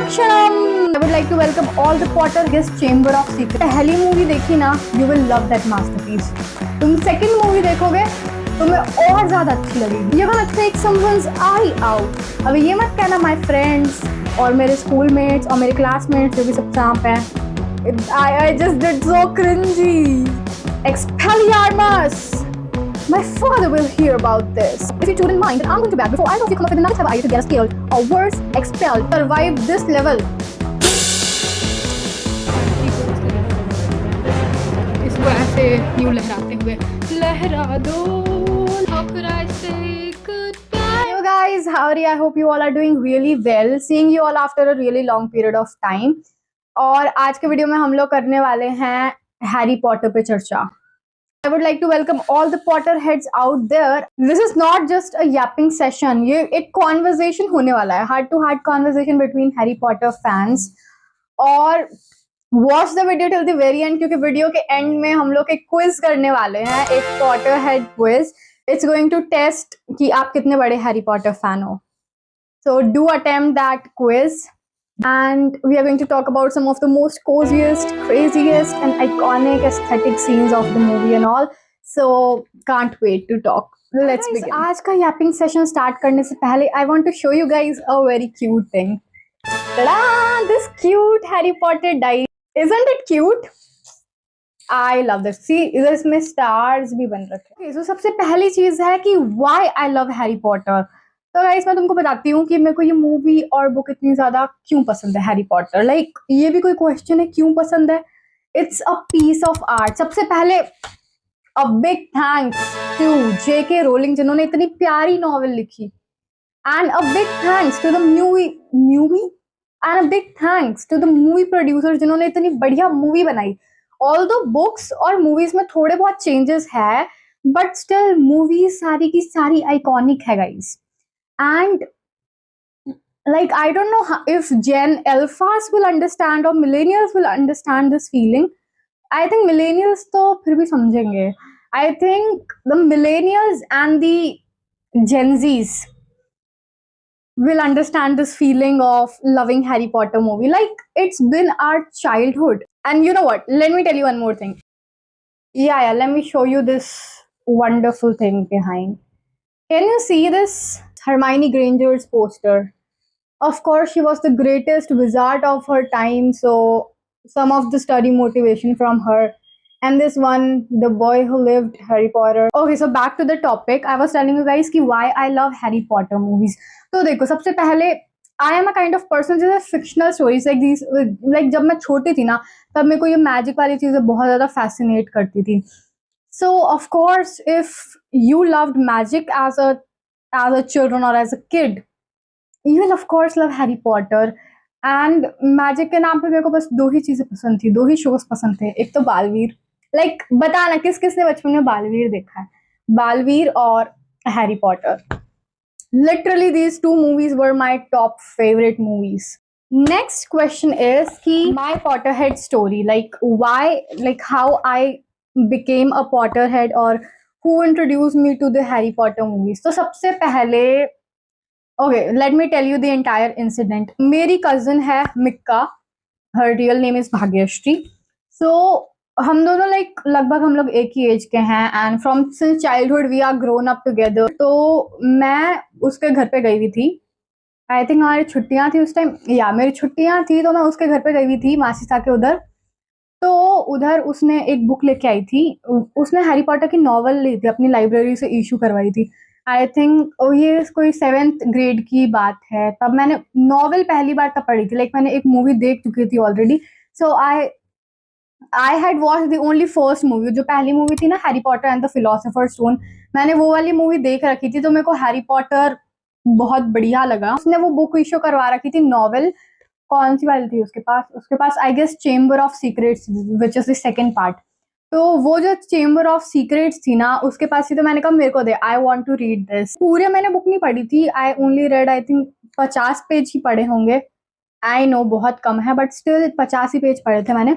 Dakshanam! I would like to welcome all the Potter guest Chamber of Secrets. पहली movie देखी ना, you will love that masterpiece. तुम second movie देखोगे, तुम्हें और ज्यादा अच्छी लगेगी. You're gonna take someone's eye out. अब ये मत कहना my friends और मेरे schoolmates और मेरे classmates जो भी सब सांप हैं. I just did so cringy. Expelliarmus! My father will hear about this. If you shouldn't mind, then I'm going to bed before either of you come up with another clever idea to get us killed or worse, expelled. Survive this level. इसको ऐसे यूं लहराते हुए लहरा दो. How could I say goodbye? Hey guys, how are you? I hope you all are doing really well. Seeing you all after a really long period of time. और आज के वीडियो में हम लोग करने वाले हैं हैरी पॉटर पे चर्चा. I would like to welcome all the Potter heads out there. This is not just a yapping session. ये एक conversation होने वाला है, heart to heart conversation between Harry Potter fans. और watch the video till the very end क्योंकि video के and में हम लोग एक क्विज करने वाले हैं, एक Potter head quiz. It's going to test कि आप कितने बड़े Harry Potter fan हो. So do attempt that quiz. And we are going to talk about some of the most coziest, craziest and iconic aesthetic scenes of the movie and all. So can't wait to talk. Let's begin. आज का yapping session start करने से पहले I want to show you guys a very cute thing. Ta-da! This cute Harry Potter diary. Isn't it cute? I love this. See, इसमें stars भी बन रखे हैं. Okay, so सबसे पहली चीज है कि why I love Harry Potter. तो गाइस मैं तुमको बताती हूँ कि मेरे को ये मूवी और बुक इतनी ज्यादा क्यों पसंद है हैरी पॉटर. लाइक ये भी कोई क्वेश्चन है क्यों पसंद है. It's a piece of art. सबसे पहले a big thanks to JK Rowling जिन्होंने इतनी प्यारी नॉवेल लिखी. And a big thanks to the movie and a big thanks to the movie producer जिन्होंने इतनी बढ़िया मूवी बनाई. ऑल्दो बुक्स और मूवीज में थोड़े बहुत चेंजेस है बट स्टिल मूवीज सारी की सारी आइकॉनिक है guys. And like I don't know if Gen Alphas will understand or millennials will understand this feeling. I think millennials तो फिर भी समझेंगे. I think the millennials and the Gen Zs will understand this feeling of loving Harry Potter movie. Like it's been our childhood. And you know what? Let me tell you one more thing. Yeah, let me show you this wonderful thing behind. Can you see this? Hermione Granger's poster. Of course, she was the greatest wizard of her time, so some of the study motivation from her. And this one, The Boy Who Lived, Harry Potter. Okay, so back to the topic. I was telling you guys कि why I love Harry Potter movies. तो देखो, सबसे पहले I am a kind of person जो fictional stories like these, like जब मैं छोटी थी ना, तब मेरे को ये magic वाली चीजें बहुत ज़्यादा fascinate करती थी. So of course, if you loved magic as a children or as a kid, you will of course love Harry Potter. And magic के नाम पे मेरे को बस दो ही चीजें पसंद थी, दो ही शोज पसंद थे. एक तो बालवीर. लाइक बताना किस किस ने बचपन में बालवीर देखा है. बालवीर और Harry Potter. Literally these two movies were my top favorite movies. Next question is कि my Potterhead story, like why, like how I became a Potterhead or who introduced me to the Harry Potter movies. तो सबसे पहले okay, let me tell you the entire incident. मेरी cousin है Mika. Her real name is Bhagyashree. So हम दोनों like लगभग हम लोग एक ही एज के हैं and from since childhood we are grown up together. तो मैं उसके घर पे गई हुई थी. I think हमारी छुट्टियां थी उस टाइम. या मेरी छुट्टियां थी तो मैं उसके घर पे गई हुई थी मासी सा के उधर. तो उधर उसने एक बुक लेके आई थी. उसने हैरी पॉटर की नॉवल ली थी, अपनी लाइब्रेरी से इशू करवाई थी. आई थिंक ये कोई 7th ग्रेड की बात है. तब मैंने नॉवल पहली बार तब पढ़ी थी. लाइक मैंने एक मूवी देख चुकी थी already. So I had watch the only first movie. जो पहली मूवी थी ना Harry Potter and the philosopher stone, मैंने वो वाली मूवी देख रखी थी. तो मेरे को हैरी पॉटर बहुत बढ़िया लगा. उसने वो बुक इशू करवा रखी थी नॉवल. कौन सी वाली थी उसके पास I guess Chamber of Secrets which is the second part. तो वो जो चेम्बर ऑफ सीक्रेट्स थी ना उसके पास ही. तो मैंने कहा मेरे को दे, I want to read this. पूरे मैंने बुक नहीं पढ़ी थी. I only read I think 50 page ही पढ़े होंगे. आई नो बहुत कम है बट स्टिल 50 ही पेज पढ़े थे मैंने.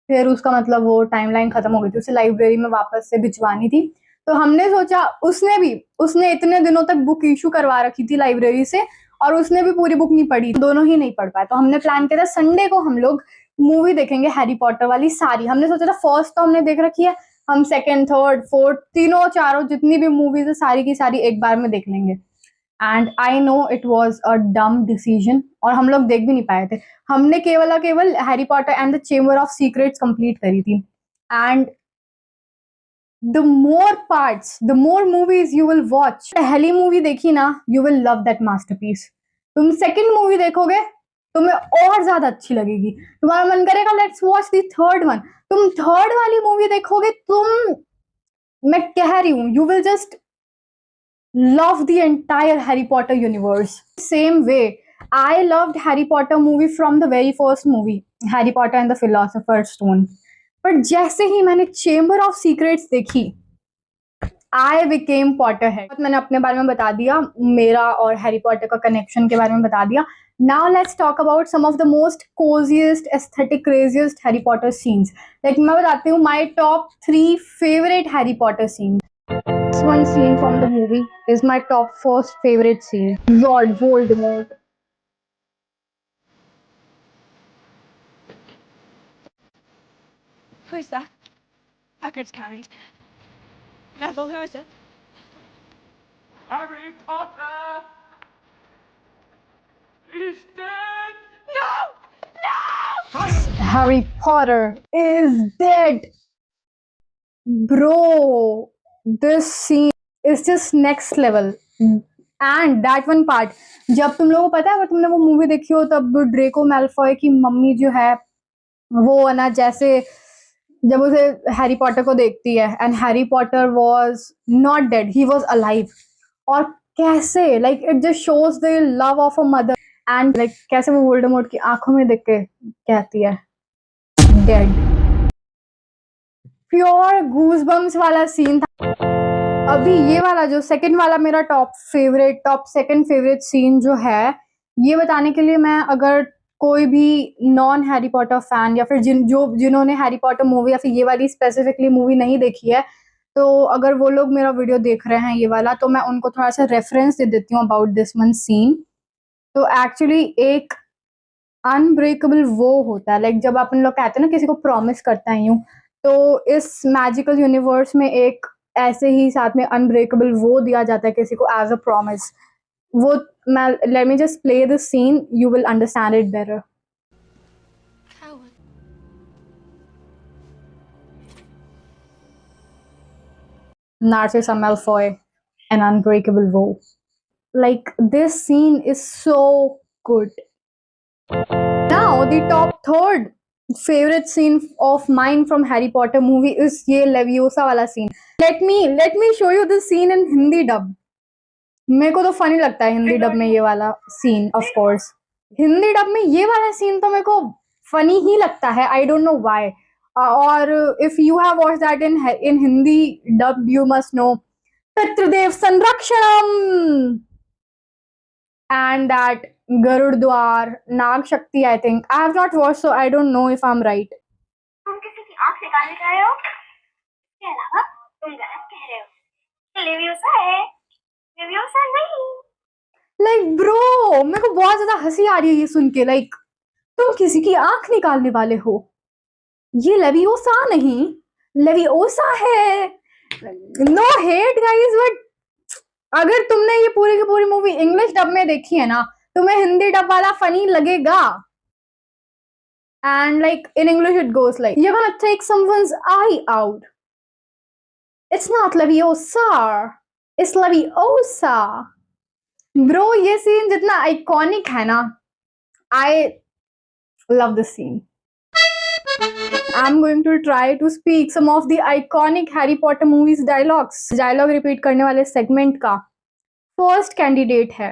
फिर उसका मतलब वो टाइमलाइन खत्म हो गई थी, उसे लाइब्रेरी में वापस से भिजवानी थी. तो हमने सोचा उसने इतने दिनों तक बुक इशू करवा रखी थी लाइब्रेरी से और उसने भी पूरी बुक नहीं पढ़ी, दोनों ही नहीं पढ़ पाए। तो हमने प्लान किया था संडे को हम लोग मूवी देखेंगे हैरी पॉटर वाली सारी। हमने सोचा था फर्स्ट तो हमने देख रखी है, हम सेकंड थर्ड फोर्थ तीनों चारों जितनी भी मूवीज है सारी की सारी एक बार में देख लेंगे। And I know it was a डम डिसीजन, और हम लोग देख भी नहीं पाए थे। हमने केवल Harry Potter and the chamber of secrets complete करी थी। And the more parts, the more movies you will watch. पहली मूवी देखी ना, you will love that masterpiece. तुम सेकंड मूवी देखोगे तुम्हें और ज्यादा अच्छी लगेगी, तुम्हारा मन करेगा let's watch the third one. तुम थर्ड वाली मूवी देखोगे, मैं कह रही हूँ you will just love the entire Harry Potter universe. Same way, I loved Harry Potter movie from the very first movie, Harry Potter and the Philosopher's Stone. पर जैसे ही मैंने चेम्बर ऑफ सीक्रेट्स देखी, I became Potter head. मैंने अपने बारे में बता दिया, मेरा और हैरी पॉटर का कनेक्शन के बारे में बता दिया। Now let's talk about some of the most coziest aesthetic craziest Harry Potter scenes. Like मैं बताती हूँ my top 3 favourite Harry Potter scene. One scene from the movie is my top first favorite scene. Lord Voldemort. Who is that? Hagrid's kind. Neville, who is it? Harry Potter is dead! No! No! Harry Potter is dead. Bro, this scene is just next level. And that one part, जब तुम लोगों को पता है अगर तुमने वो movie देखी हो तब ड्रेको मैलफॉय की मम्मी जो है वो है ना, जैसे जब उसे हैरी पॉटर को देखती है and Harry Potter was not dead, he was alive. और कैसे like it just shows the love of a mother and like कैसे वो वोल्डेमॉर्ट की आंखों में देख के कहती है डेड। प्योर गूज़बम्स वाला सीन था। अभी ये वाला जो सेकंड वाला मेरा टॉप सेकंड फेवरेट सीन जो है, ये बताने के लिए मैं अगर कोई भी नॉन हैरी पॉटर फैन या फिर जिन्होंने हैरी पॉटर मूवी या फिर ये वाली स्पेसिफिकली मूवी नहीं देखी है, तो अगर वो लोग मेरा वीडियो देख रहे हैं ये वाला, तो मैं उनको थोड़ा सा रेफरेंस दे देती हूँ अबाउट दिस वन सीन। तो एक्चुअली एक अनब्रेकेबल वो होता है, लाइक जब अपन लोग कहते हैं ना किसी को प्रॉमिस करता है यूं, तो इस मैजिकल यूनिवर्स में एक ऐसे ही साथ में अनब्रेकेबल वो दिया जाता है किसी को एज अ प्रॉमिस। वो मैं let me just play the scene, you will understand it better. Howard. Narcissa Malfoy, an unbreakable vow. Like this scene is so good. Now the top third favorite scene of mine from Harry Potter movie is ये Leviosa वाला scene. Let me show you this scene in Hindi dub. मेरे को तो funny लगता है Hindi dub में ये वाला scene, of course Hindi dub में ये वाला सीन तो मेरे को फनी ही लगता है, आई डोंट नो व्हाई। और if you have watch that in Hindi dub you must know पितृदेव संरक्षणम एंड दैट गरुड़ द्वार नाग शक्ति। I think I have not watch, so I don't know if I am right. तुम किसी की आंख निकालने का रहे हो, इसके अलावा तुम गलत कह रहे हो। लेवियोसा है, लेवियोसा नहीं। लाइक ब्रो मेरे को बहुत ज्यादा हंसी आ रही है ये सुन के। लाइक तुम किसी की आंख निकालने वाले हो, ये लेवियोसा नहीं लेवियोसा है। नो हेट गाइस, बट अगर तुमने ये पूरी की पूरी मूवी इंग्लिश डब में देखी है ना, तुम्हें हिंदी डब वाला फनी लगेगा। And like in English it goes like you're gonna take someone's eye out. It's not Leviosa, it's Leviosa. Bro ये सीन जितना आइकॉनिक है ना, I love this scene. I'm going to try to speak some of the iconic Harry Potter movies dialogues. Dialogue repeat करने वाले segment का first candidate है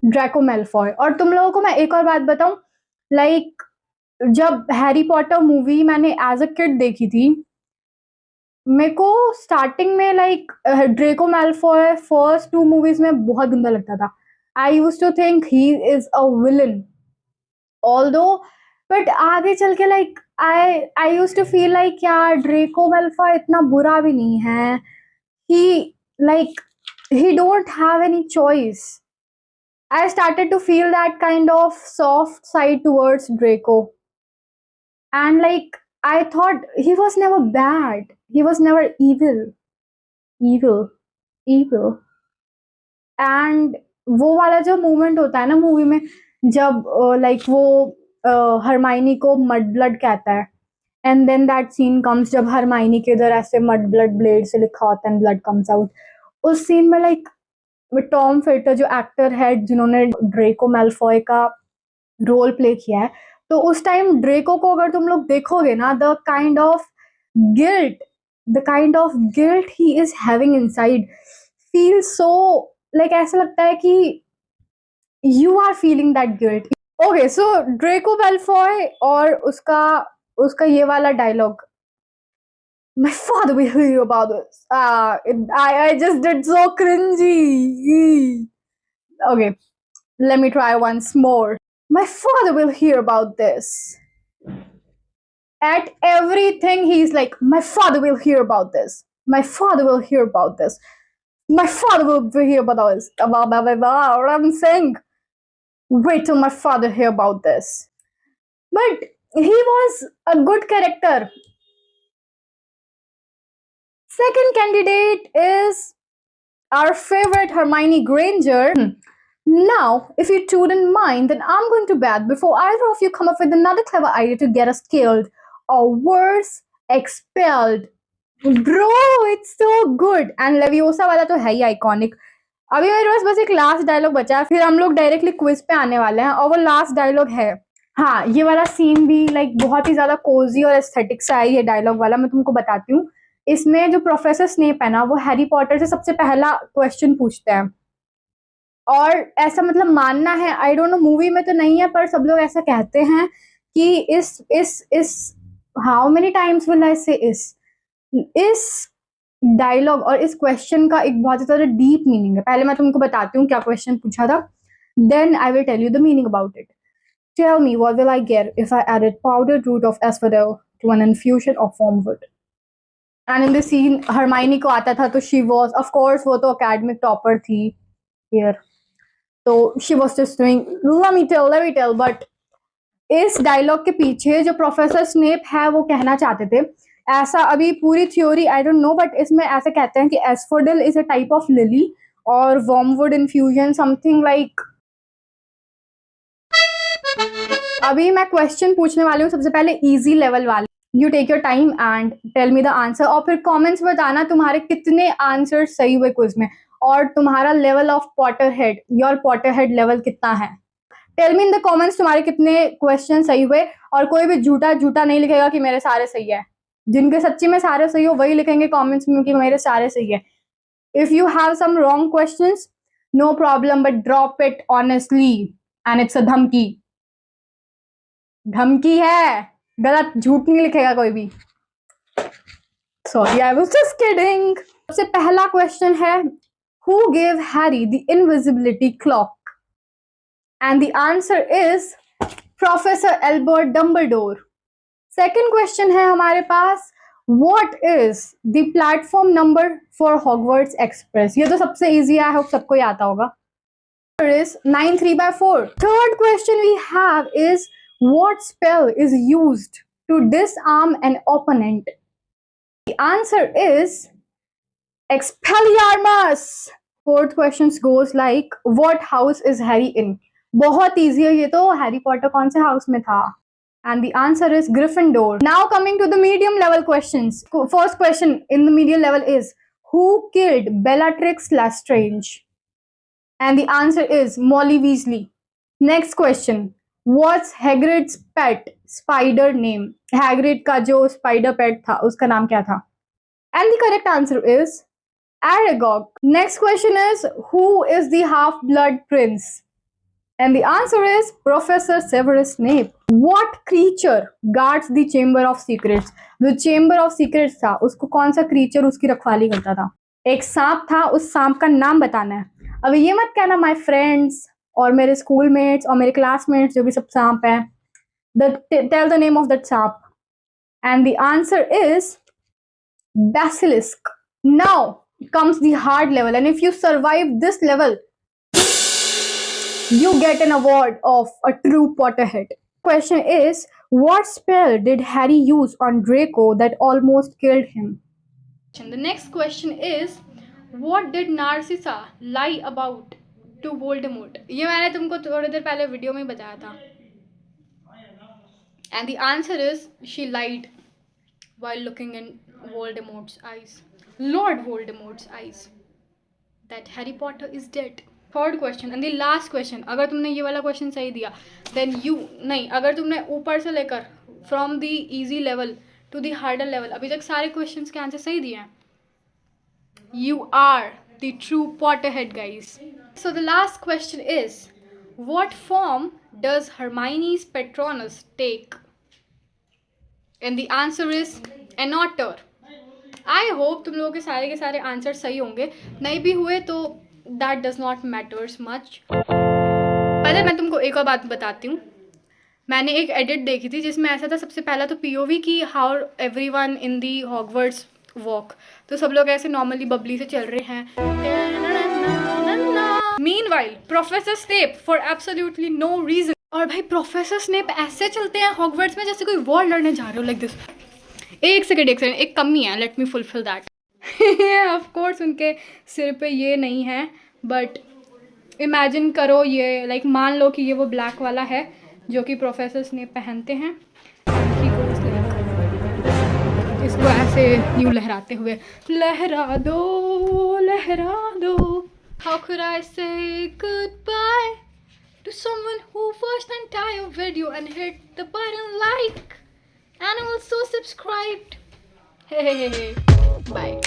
Draco Malfoy. और तुम लोगों को मैं एक और बात बताऊं, लाइक जब हैरी पॉटर मूवी मैंने एज अ किड देखी थी, मेरे को स्टार्टिंग में like Draco Malfoy first 2 movies में बहुत गंदा लगता था। I used to think he is a villain although, but आगे चल के like I used to feel like यार ड्रेको मैलफॉय इतना बुरा भी नहीं है। He like he don't have any choice. I started to feel that kind of soft side towards Draco. And like, I thought he was never bad, he was never evil evil. And वो वाला जो moment होता है ना movie में, जब like वो Hermione को मड ब्लड कहता है, and then that scene comes जब हरमाइनी के इधर ऐसे मड ब्लड ब्लेड से लिखा होता है एंड ब्लड कम्स आउट। उस सीन में लाइक टॉम फिल्टर जो एक्टर है जिन्होंने ड्रेको मैलफॉय का रोल प्ले किया है, तो उस टाइम ड्रेको को अगर तुम लोग देखोगे ना, guilt the kind of guilt he is having inside feel so like, ऐसा लगता है कि you are feeling that guilt. Okay, so Draco Malfoy और उसका ये वाला डायलॉग, my father will hear about this. I just did so cringy. Okay, let me try once more. My father will hear about this. At everything, he's like, my father will hear about this. My father will hear about this. My father will hear about this. What I'm saying. Wait till my father hear about this. But he was a good character. Second candidate is our favorite Hermione Granger. Now, if you two didn't mind, then I'm going to bet before either of you come up with another clever idea to get us killed or worse, expelled. Bro, it's so good. And Leviosa वाला तो है ही iconic. अभी मेरे पास बस एक last dialogue बचा है, फिर हम लोग डायरेक्टली क्विज पे आने वाले हैं, और वो लास्ट डायलॉग है, हाँ, ये वाला सीन भी लाइक बहुत ही ज्यादा कोजी और एस्थेटिक सा है ये डायलॉग वाला। मैं तुमको बताती हूँ, इसमें जो प्रोफेसर स्नेप है ना, वो हैरी पॉटर से सबसे पहला क्वेश्चन पूछते हैं, और ऐसा मतलब मानना है, आई डोंट नो मूवी में तो नहीं है, पर सब लोग ऐसा कहते हैं कि इस how many times will I से इस डायलॉग और इस क्वेश्चन का एक बहुत ज्यादा डीप मीनिंग है। पहले मैं तुमको बताती हूँ क्या क्वेश्चन पूछा था, then I will tell you the meaning about it. Tell me what will I get if I added powdered root of asphodel to an infusion of wormwood. And in the scene Hermione को आता था, तो she was of course, वो तो academic topper थी here, तो she was just doing let me tell. But इस dialogue के पीछे जो प्रोफेसर स्नेप है वो कहना चाहते थे, ऐसा अभी पूरी theory I don't know, but इसमें ऐसे कहते हैं कि asphodel is a type of lily और वर्मवुड इन्फ्यूजन समथिंग लाइक। अभी मैं क्वेश्चन पूछने वाली हूँ सबसे पहले इजी लेवल वाले, you take your time and tell me the answer, और फिर कमेंट्स में बताना तुम्हारे कितने आंसर सही हुए क्विज में, और तुम्हारा level of Potterhead, your Potterhead level कितना है। Tell me in the comments तुम्हारे कितने क्वेश्चन सही हुए, और कोई भी झूठा नहीं लिखेगा कि मेरे सारे सही है। जिनके सच्ची में सारे सही हो वही लिखेंगे कमेंट्स में कि मेरे सारे सही है। If you have some wrong questions, no problem, but drop it honestly, and it's a धमकी है, गलत झूठ नहीं लिखेगा कोई भी। Sorry, I was just kidding. सबसे पहला क्वेश्चन है, who give Harry the invisibility cloak? And the answer is professor Albert Dumbledore. Second question है हमारे पास, what is the platform number for Hogwarts Express? ये तो सबसे इजी है, आई होप सबको ही आता होगा, is 93/4. Third question we have is, what spell is used to disarm an opponent? The answer is Expelliarmus. Fourth question goes like, what house is Harry in? बहुत easy है ये तो, Harry Potter कौन से house में था? And the answer is Gryffindor. Now coming to the medium level questions. First question in the medium level is, who killed Bellatrix Lestrange? And the answer is Molly Weasley. Next question, what's Hagrid's pet spider name? Hagrid का जो spider pet था उसका नाम क्या था? And the correct answer is Aragog. Next question is, who is the half-blood prince? And the answer is Professor Severus Snape. What creature guards the Chamber of Secrets? जो Chamber of Secrets था उसको कौन सा creature उसकी रखवाली करता था? एक सांप था, उस सांप का नाम बताना है। अब ये मत कहना माय फ्रेंड्स और मेरे स्कूलमेट्स और मेरे क्लासमेट्स जो भी सब सांप हैं, tell the name of that सांप। And the answer is basilisk. Now comes the hard level, and if you survive this level, you get an award of a true Potterhead. Question is, what spell did Harry use on Draco that almost killed him? The next question is, what did Narcissa lie about to Voldemort? ये मैंने तुमको थोड़ी देर पहले video में बताया था. And the answer is, she lied while looking in Voldemort's eyes, Lord Voldemort's eyes, that Harry Potter is dead. Third question and the last question. अगर तुमने ये वाला क्वेश्चन सही दिया then you नहीं, अगर तुमने ऊपर से लेकर from the easy level to the harder level अभी तक सारे क्वेश्चंस के आंसर सही दिए हैं, you are the true Potterhead, guys. So the last question is, what form does Hermione's Patronus take? And the answer is an otter. I hope तुम लोगों के सारे आंसर सही होंगे. नहीं भी हुए तो that does not matters much. पता है, मैं तुमको एक और बात बताती हूँ. मैंने एक एडिट देखी थी जिसमें ऐसा था, सबसे पहला तो POV की how everyone in the Hogwarts walk, तो सब लोग ऐसे नॉर्मली बबली से चल रहे हैं. Meanwhile professor Snape for absolutely no reason, और भाई प्रोफेसर स्नेप ऐसे चलते हैं हॉगवर्ट्स में जैसे कोई वॉर लड़ने जा रहे हो, लाइक दिस. एक सेकेंड एक कमी है, let me fulfil that. Of course उनके सिर पे ये नहीं है, बट इमेजिन करो ये, लाइक मान लो कि ये वो ब्लैक वाला है जो कि प्रोफेसर स्नेप पहनते हैं. इसको ऐसे यूँ लहराते हुए, लहरा दो. How could I say goodbye to someone who watched the entire video and hit the button like and also subscribed? Hey. Bye.